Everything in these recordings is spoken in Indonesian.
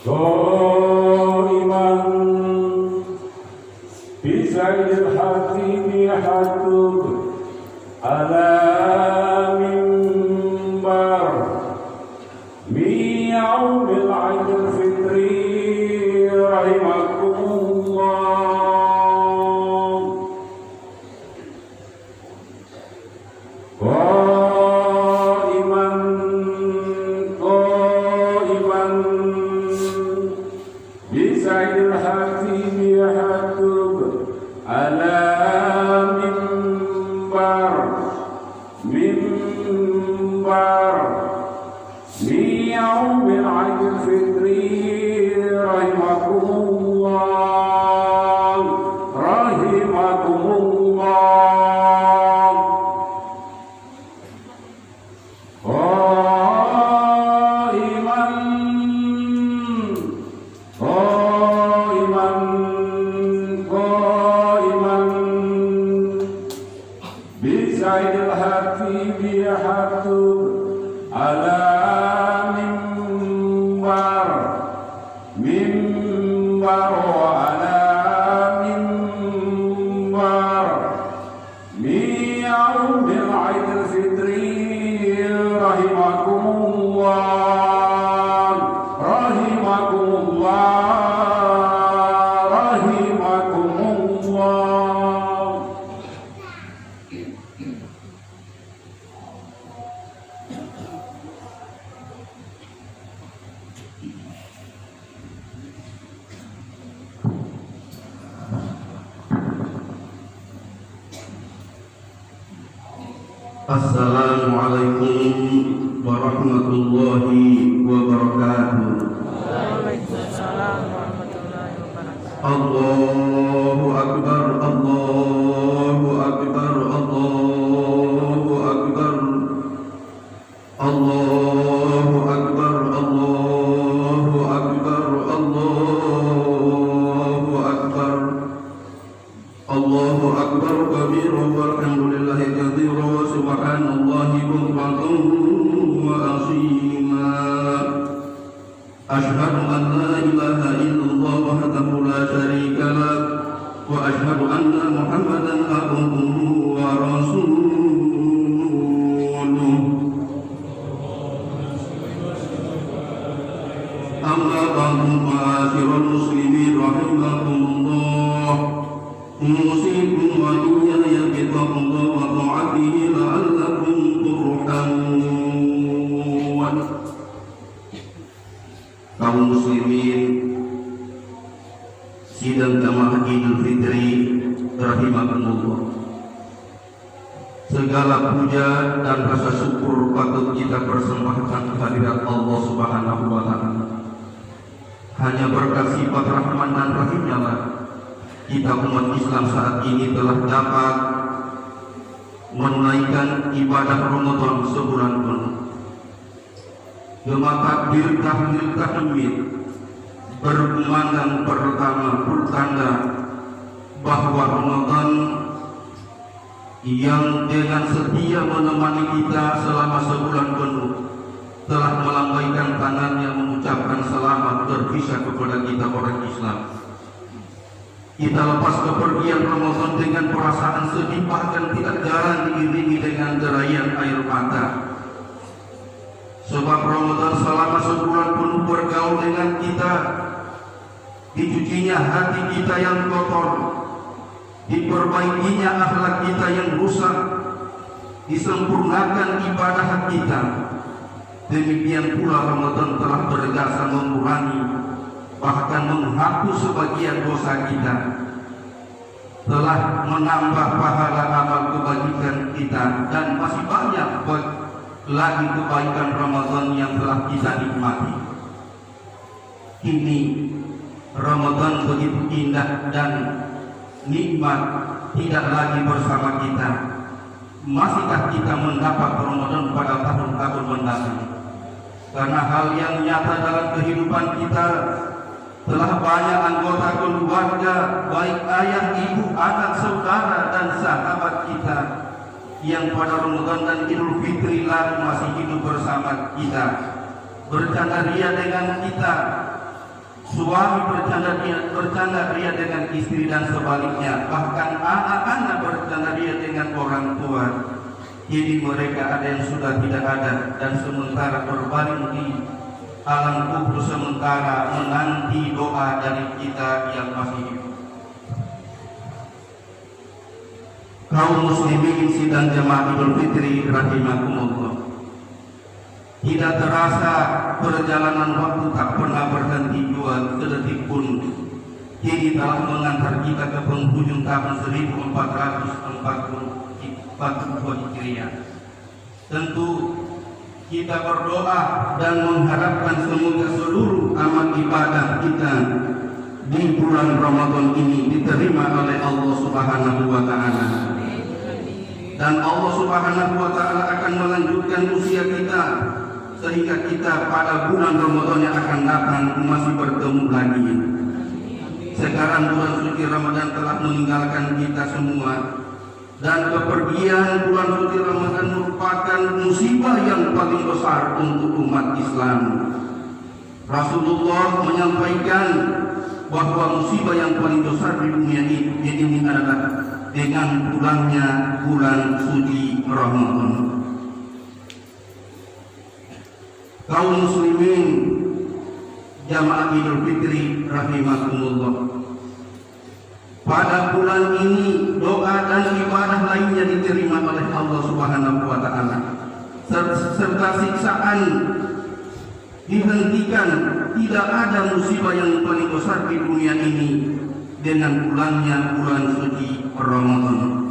قائما بزين الحكيم يحدث على منبر من يوم العيد الفطري رحمكم الله. قائما بزين الحكيم يحدث على منبر من يوم العيد الفطري رحمكم الله رحمكم الله. قائما بزين الحكيم يحدث على منبر وعلى منبر من يوم العيد الفطري رحمكم الله رحمكم الله رحمكم الله. Assalamualaikum warahmatullahi wabarakatuh. Waalaikumsalam warahmatullahi wabarakatuh. Allahu akbar, Allahu akbar, Allahu akbar, Allahu akbar, Allahu akbar, Allahu akbar, Allahu akbar kabira walhamdulillahi katsira wa subhanallahi bukratan wa asima. Asyhadu an la ilaha illallah wahdahu la syarika lah wa asyhadu anna Muhammadan abduhu wa rasuluh. Amma ba'du ma'asyiral muslimin rahimakumullah. Musikum wa iyaya bittaqwa wa ta'atihi la'allakum turhamun. Kaum muslimin sidang jamaah Idul Fitri rahimakumullah. Segala puja dan rasa syukur patut kita persembahkan kehadirat Allah Subhanahu wa taala. Hanya berkat sifat Rahman dan Rahimnya lah kita umat Islam saat ini telah dapat menunaikan ibadah Ramadan sebulan penuh. Takbir tahmid berkumandang pertama pertanda bahwa Ramadan yang dengan setia menemani kita selama sebulan penuh telah melambaikan tangannya mengucapkan selamat berpisah kepada kita orang Islam. Kita lepas kepergian Ramadan dengan perasaan sedih, bahkan tidak jarang diiringi dengan derayan air mata. Sebab Ramadan selama sebulan penuh bergaul dengan kita, dicucinya hati kita yang kotor, diperbaikinya akhlak kita yang rusak, disempurnakan ibadah kita. Demikian pula Ramadan telah berjasa mengurangi, bahkan menghapus sebagian dosa kita, telah menambah pahala amal kebajikan kita, dan masih banyak lagi kebaikan Ramadan yang telah kita nikmati. Kini Ramadan begitu indah dan nikmat tidak lagi bersama kita. Masihkah kita mendapat Ramadan pada tahun-tahun mendatang? Karena hal yang nyata dalam kehidupan kita, telah banyak anggota keluarga, baik ayah, ibu, anak, saudara, dan sahabat kita yang pada Ramadan dan Idul Fitri lalu masih hidup bersama kita, bercanda ria dengan kita, suami bercanda ria dengan istri dan sebaliknya, bahkan anak-anak bercanda ria dengan orang tua. Jadi mereka ada yang sudah tidak ada dan sementara berbaring di alam kubur sementara menanti doa dari kita yang masih hidup. Kaum muslimin sidang jemaah Idul Fitri rahimakumullah. Tidak terasa perjalanan waktu tak pernah berhenti jua sedetik pun. Kini telah mengantar kita ke penghujung tahun 1442 Hijriah. Tentu kita berdoa dan mengharapkan semoga seluruh amal ibadah kita di bulan Ramadan ini diterima oleh Allah Subhanahu wa taala. Dan Allah Subhanahu wa taala akan melanjutkan usia kita sehingga kita pada bulan Ramadan yang akan datang masih bertemu lagi. Sekarang bulan suci Ramadan telah meninggalkan kita semua, dan kepergian bulan suci Ramadan merupakan musibah yang paling besar untuk umat Islam. Rasulullah menyampaikan bahwa musibah yang paling besar di dunia ini adalah dengan pulangnya bulan suci Ramadan. Kaum muslimin jamaah Idul Fitri rahimakumullah. Pada bulan ini doa dan ibadah lainnya diterima oleh Allah Subhanahu wa taala. Serta siksaan dihentikan. Tidak ada musibah yang paling besar di dunia ini dengan pulangnya bulan suci Ramadan.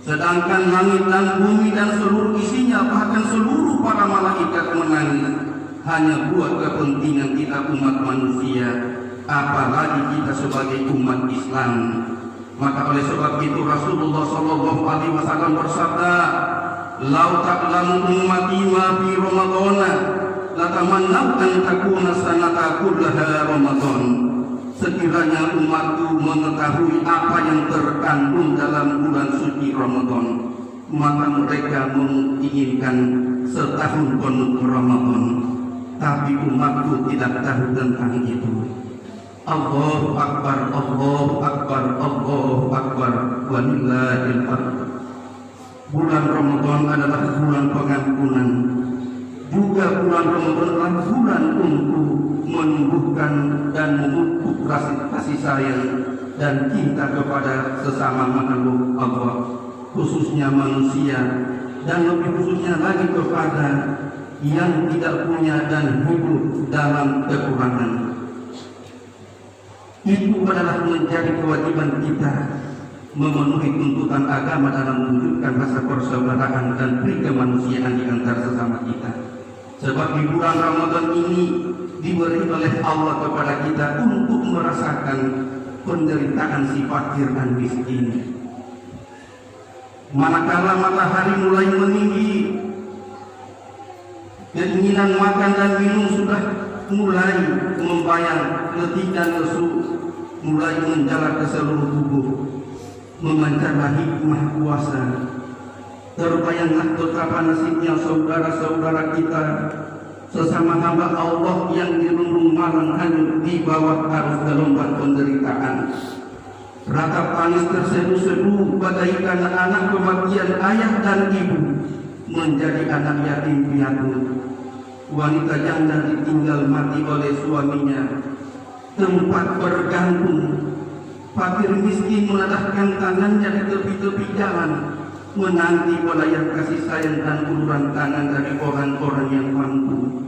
Sedangkan langit dan bumi dan seluruh isinya, bahkan seluruh para malaikat menangis hanya buat kepentingan kita umat manusia, apalagi kita sebagai umat Islam. Maka oleh sebab itu Rasulullah sallallahu alaihi wasallam bersabda, "Lau ta'lamu ummati ma fi Ramadan, la tamannau an takuna sanata kullaha Ramadan." Sekiranya umatku mengetahui apa yang terkandung dalam bulan suci Ramadan, maka mereka menginginkan setahun penuh Ramadan. Tapi umatku tidak tahu tentang itu. Allahu Akbar, Allahu Akbar, Allahu Akbar, walillahil hamd. Bulan Ramadan adalah bulan pengampunan. Juga bulan Ramadan adalah bulan untuk menumbuhkan dan memupuk kasih sayang dan cinta kepada sesama makhluk Allah, khususnya manusia, dan lebih khususnya lagi kepada yang tidak punya dan hidup dalam kekurangan. Itu adalah menjadi kewajiban kita memenuhi tuntutan agama dalam mewujudkan rasa persaudaraan dan kemanusiaan di antara sesama kita. Sebab di bulan Ramadan ini diberi oleh Allah kepada kita untuk merasakan penderitaan si fakir dan miskin. Manakala matahari mulai meninggi, keinginan makan dan minum sudah mulai membayang, letih dan lesu mulai menjalar ke seluruh tubuh, memancarlah hikmah puasa. Terbayanglah betapa nasibnya saudara-saudara kita, sesama hamba Allah yang dirundung malang hanyut di bawah arus gelombang penderitaan. Ratap tangis terseduh-seduh bagaikan anak kematian ayah dan ibu menjadi anak yatim piatu. Wanita janda ditinggal mati oleh suaminya, tempat bergantung. Fakir miskin menadahkan tangannya di tepi-tepi jalan, menanti pelayan kasih sayang dan uluran tangan dari orang-orang yang mampu.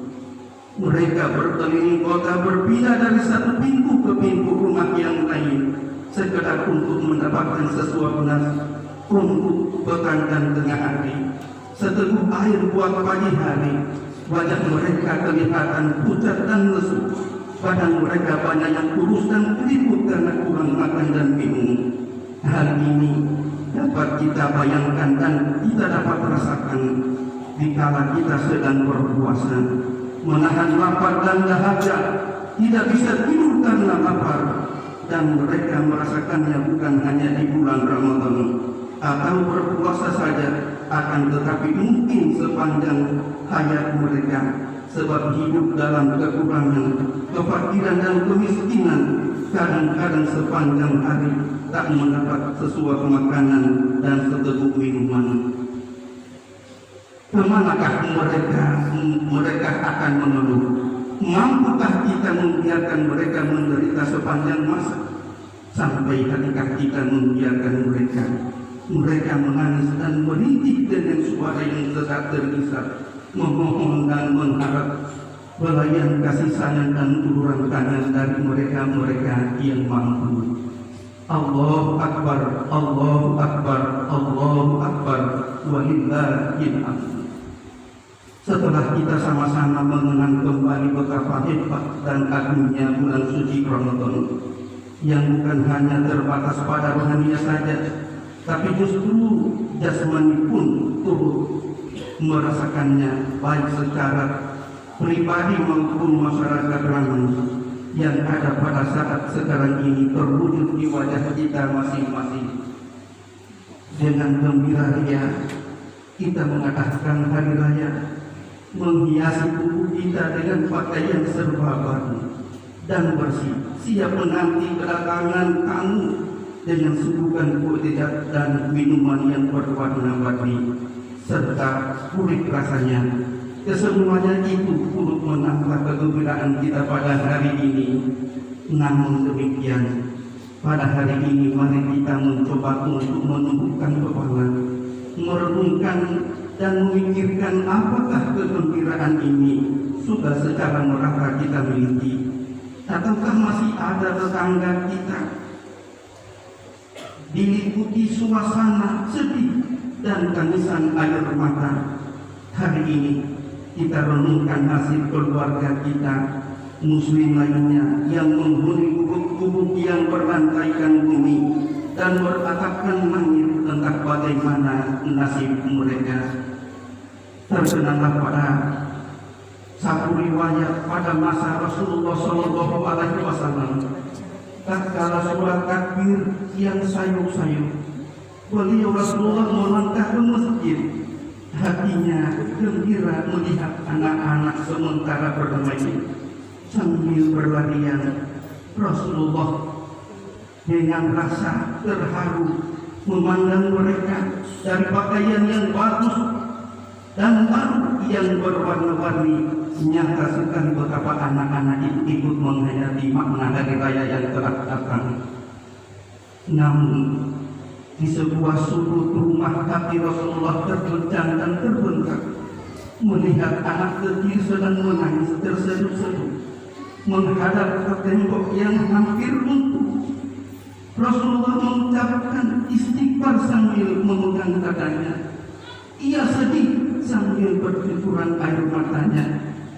Mereka berkeliling kota, berpindah dari satu pintu ke pintu rumah yang lain, sekedar untuk mendapatkan sesuatu nasi untuk bekal dan tengah hari, seteguk air buat pagi hari. Wajah mereka kelihatan pucat dan lesu, badan mereka banyak yang kurus dan keriput karena kurang makan dan minum. Hal ini dapat kita bayangkan dan kita dapat rasakan dikala kita sedang berpuasa, menahan lapar dan dahaga, tidak bisa tidur karena lapar, dan mereka merasakannya bukan hanya di bulan Ramadan atau berpuasa saja, akan tetapi mungkin sepanjang hayat mereka sebab hidup dalam kekurangan, kefakiran dan kemiskinan, kadang-kadang sepanjang hari tak mendapat sesuap makanan dan seteguk minuman. Kemanakah mereka akan mengeluh? Mampukah kita membiarkan mereka menderita sepanjang masa? Sampai hatikah kita membiarkan mereka menangis dan merintih dengan suara yang sesak tergisa, memohon dan mengharap belayan kasih sayang dan uluran tangan dari mereka yang mampu. Allahu Akbar, Allahu Akbar, Allahu Akbar, walillahil hamd. Setelah kita sama-sama mengenang kembali betapa hebat dan agungnya bulan suci Ramadan, yang bukan hanya terbatas pada rohaninya saja, tapi justru jasmani pun turut merasakannya, baik secara pribadi maupun masyarakat ramai yang ada pada saat sekarang ini terwujud di wajah kita masing-masing. Dengan gembira ria kita mengadakan hari raya, menghiasi tubuh kita dengan pakaian serba baru dan bersih, siap menanti kedatangan tamu dengan suguhan kue dan minuman yang berwarna-warni serta gurih rasanya. Kesemuanya itu turut menambah kegembiraan kita pada hari ini. Namun demikian, pada hari ini mari kita mencoba untuk menumbuhkan kepala, merenungkan dan memikirkan apakah kegembiraan ini sudah secara merata kita miliki, ataukah masih ada tetangga kita diliputi suasana sedih dan tangisan air mata. Hari ini kita renungkan nasib keluarga kita, muslim lainnya yang menghuni gubuk-gubuk yang berlantaikan bumi dan beratapkan langit, tentang bagaimana nasib mereka. Terkenallah pada satu riwayat pada masa Rasulullah SAW, tatkala sholat takbir yang sayup-sayup, beliau Rasulullah melangkah ke masjid. Hatinya gembira melihat anak-anak sementara bermain sambil berlarian. Rasulullah dengan rasa terharu memandang mereka dari pakaian yang bagus dan baru yang berwarna-warni, menyatakan betapa anak-anak itu ikut menghayati makna hari raya yang telah datang. Namun di sebuah sudut rumah hati Rasulullah terguncang dan terbengkak melihat anak kecil sedang menangis terseduh-seduh menghadap ke tembok yang hampir runtuh. Rasulullah mengucapkan istighfar sambil memegang dadanya. Ia sedih sambil bercucuran air matanya.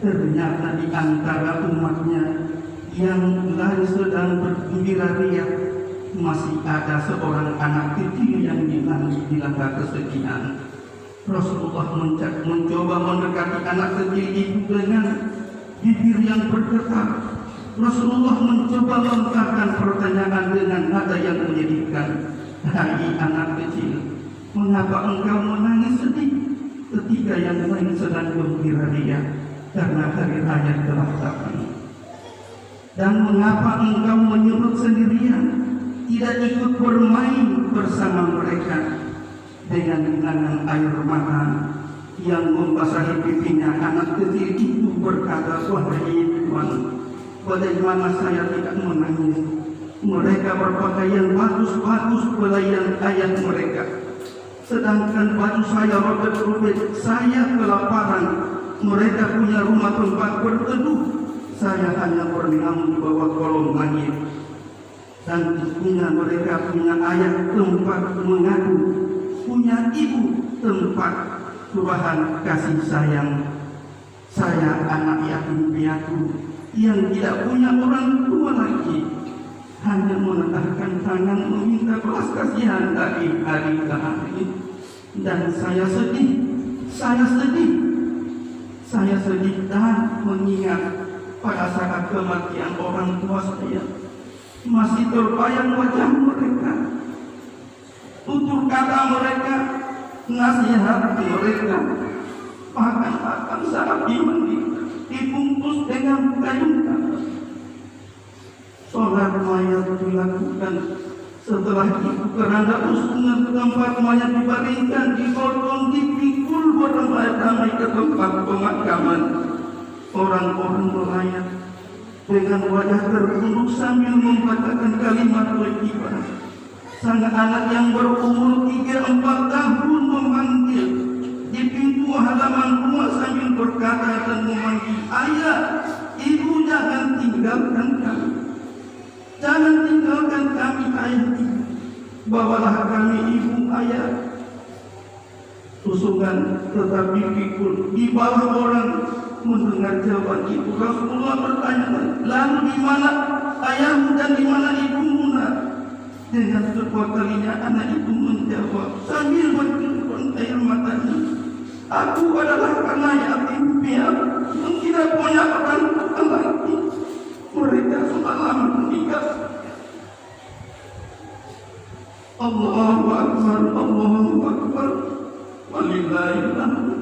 Ternyata di antara umatnya yang lain sedang bergembira ria, masih ada seorang anak kecil yang dilanda kesedihan. Rasulullah mencoba mendekati anak kecil itu dengan bibir yang bergetar. Rasulullah mencoba melontarkan pertanyaan dengan nada yang menyedihkan. Hai anak kecil, mengapa engkau menangis sedih ketika yang lain sedang gembira ria karena hari raya telah datang? Dan mengapa engkau menyurut sendirian, tidak ikut bermain bersama mereka? Dengan genangan air mata yang membasahi pipinya, anak kecil itu berkata, wahai Tuhan, bagaimana saya tidak menangis? Mereka berpakaian bagus-bagus belayan ayat mereka, sedangkan baju saya robek-robek. Saya kelaparan, mereka punya rumah tempat berteduh, saya hanya bernaung di bawah kolong langit. Dan mereka punya ayah tempat mengadu, punya ibu tempat curahan kasih sayang. Saya anak yatim piatu yang tidak punya orang tua lagi, hanya menetapkan tangan meminta belas kasihan dari hari ke hari. Dan saya sedih dan mengingat pada saat kematian orang tua saya, masih terbayang wajah mereka, tutur kata mereka, nasihat mereka, bahkan saat di dikayunkan. Sholat mayat dilakukan. Setelah itu keranda usungan ke tempat mayat dibaringkan, dipotong, dipikul beramai-ramai ke tempat pemakaman. Orang-orang melayat dengan wajah tertunduk sambil membacakan kalimat thayyibah. Sang anak yang berumur 3-4 tahun memanggil di pintu halaman rumah sambil berkata dan memanggil, "Ayah, ibu, jangan tinggalkan kami. Jangan tinggalkan kami, ayah, ibu. Bawalah kami, ibu, ayah." Susungan tetap dipikul. Di bawah orang mendengar jawaban itu, Rasulullah bertanya, "Lalu di mana ayahmu dan di mana ibumu?" Dengan kedua kalinya anak itu menjawab sambil bercucuran air matanya, "Aku adalah anak yatim piatu yang tidak punya orang tua lagi. Mereka sudah lama meninggal." Allahu Akbar, Allahu Akbar, walillahil hamd.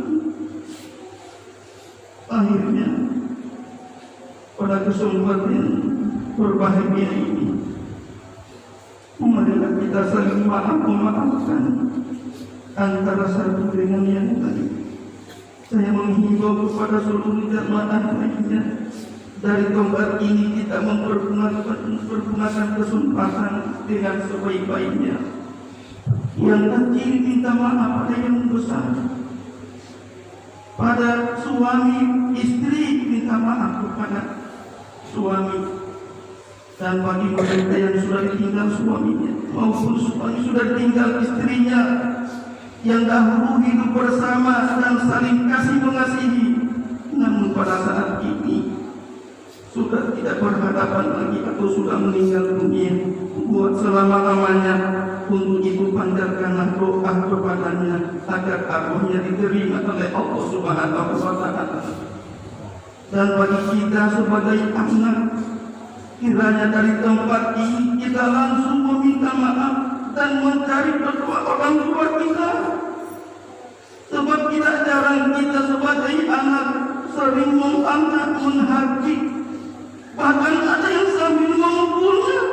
Akhirnya pada kesempatan berbahagia ini, marilah kita saling memaafkan antara satu dengan yang lain. Saya menghimbau kepada seluruh jamaah lainnya, dari tempat ini kita mempergunakan kesempatan dengan sebaik-baiknya. Yang kecil minta maaf pada yang besar. Pada suami istri minta maaf kepada suami. Dan bagi mereka yang sudah ditinggal suaminya maupun suami sudah ditinggal istrinya, yang dahulu hidup bersama dan saling kasih mengasihi, namun pada saat ini sudah tidak berhadapan lagi atau sudah meninggal dunia, buat selama-lamanya, untuk itu panjatkanlah doa kepadanya agar arwahnya diterima oleh Allah Subhanahu wa Ta'ala. Dan bagi kita sebagai anak, kiranya dari tempat ini kita langsung meminta maaf dan mencari kedua orang tua kita. Sebab tidak jarang kita sebagai anak sering mengangkat, menghakimi, bahkan ada yang sambil memukulnya.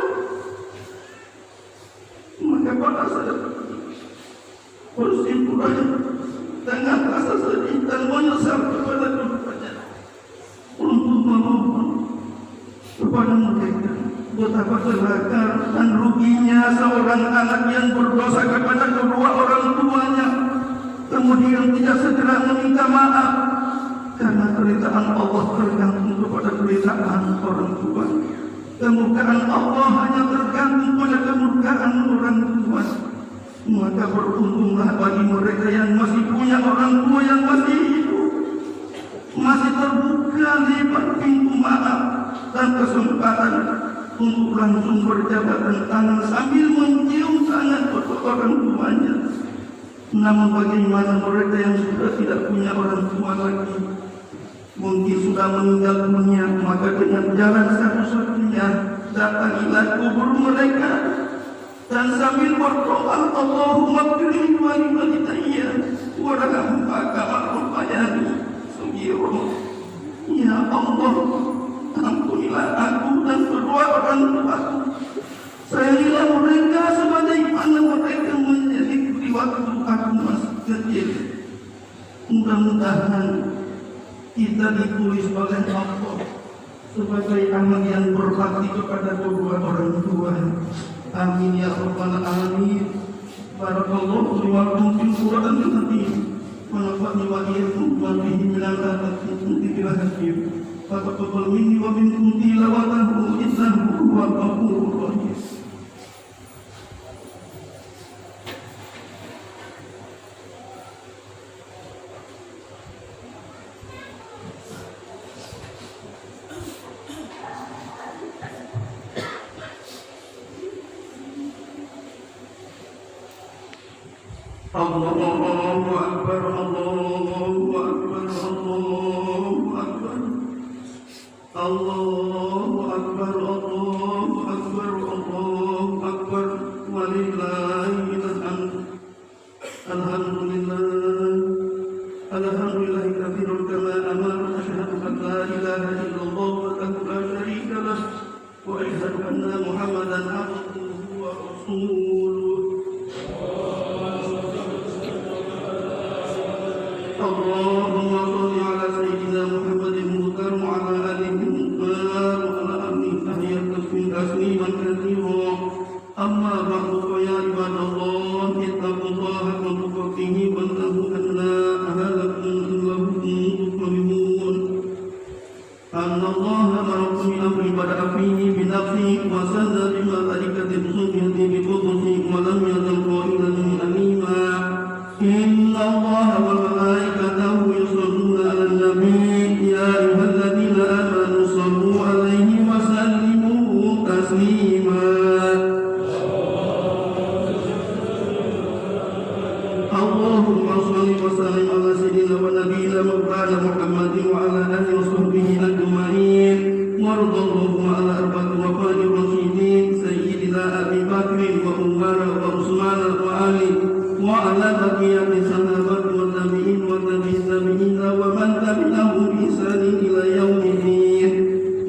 Maka pada saat bersimpulan dengan rasa sedih dan menyesal kepada keduanya, untuk memohon kepada mereka betapa celaka dan ruginya seorang anak yang berdosa kepada kedua orang tuanya, kemudian tidak segera meminta maaf, karena keridhaan Allah tergantung kepada keridhaan orang tua. Kemurkaan Allah hanya tergantung pada kemurkaan orang tua. Maka beruntunglah bagi mereka yang masih punya orang tua yang masih hidup, masih terbuka lebar pintu maaf dan kesempatan untuk langsung berjabat tangan sambil mencium tangan kedua orang tuanya. Namun bagaimana mereka yang sudah tidak punya orang tua lagi, mungkin sudah meninggal dunia, maka dengan jalan satu-satunya datangilah kubur mereka dan sambil berdoa, Allahumma qfirli wa li walidayya warhamhuma kama rabbayani shaghira. Ya Allah, ampunilah aku dan kedua orang tuaku. Sayangilah mereka sebagaimana mereka menyayangiku di waktu aku masih kecil. Mudah-mudahan kita ditulis oleh Allah sebagai anak yang berbakti kepada kedua orang tua. Amin ya rabbal alamin. Barakallahu li wa lakum fil Qur'anil karim. Wa nafa'ni wa iyyakum bima fihi min al-ayati wa dhikril hakim. Fataqabbal minni wa minkum tilawatahu innahu huwal ghafurur rahim. Allahu Akbar, Allahu Akbar, Allahu Akbar, Allahu Akbar, Allahu Akbar, Allahu Akbar, walillahil hamd. Alhamdulillah, alhamdulillah katsiran kama amara, asyhadu an la ilaha illallah wa أن محمدا عبده ورسوله. اللهم صل على سيدنا محمد المختار وعلى آله المختار وعلى آله تحية تسليما كثيرا. أما بعد فيا عباد الله اتقوا الله حق تقاته واتقوا أن لا أهلكم إلا تفلحون. أن الله أمركم بأمر بدأ فيه بنفسه وسد بملائكة سجد بقدسه ولم يزل قائلا أميما. إن الله وملائكته يصلون على النبي يا أيها الذين آمنوا صلوا عليه وسلموا تسليما. اللهم صل وسلم على سيدنا ونبينا مولانا محمد وعلى آله وصحبه أجمعين. وارض اللهم على أربعة الخلفاء الراشدين سيدنا أبي بكر وعمر وعثمان وعلي وعلى بقية الصحابة والتابعين والتابعين ومن تبعهم بإحسان إلى يوم الدين.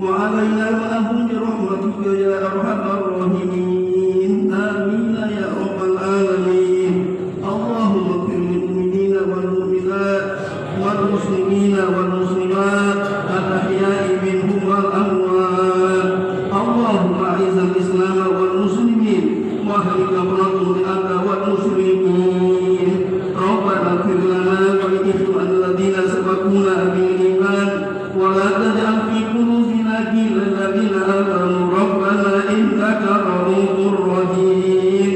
وعلينا معهم برحمتك يا أرحم الراحمين. آمين يا رب العالمين. اللهم اغفر للمؤمنين والمؤمنات والمسلمين والمسلمات الأحياء منهم والأموات. اللهم أعز الإسلام والمسلمين واهلك أبرارك والمشركين. ربنا اغفر لنا ولإخواننا الذين سبقونا بالإيمان ولا تجعل في قلوبنا غلا للذين آمنوا ربنا إنك رؤوف رحيم.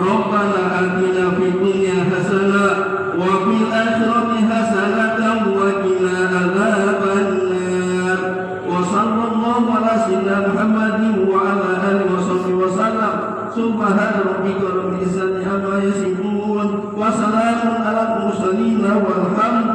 ربنا آتنا في الدنيا حسنة وفي الآخرة حسنة وقنا عذاب النار. وصلى الله على سيدنا محمد وعلى آله وصحبه وسلم. سبحان ربك رب العزة عما يصفون وسلام على المرسلين والحمد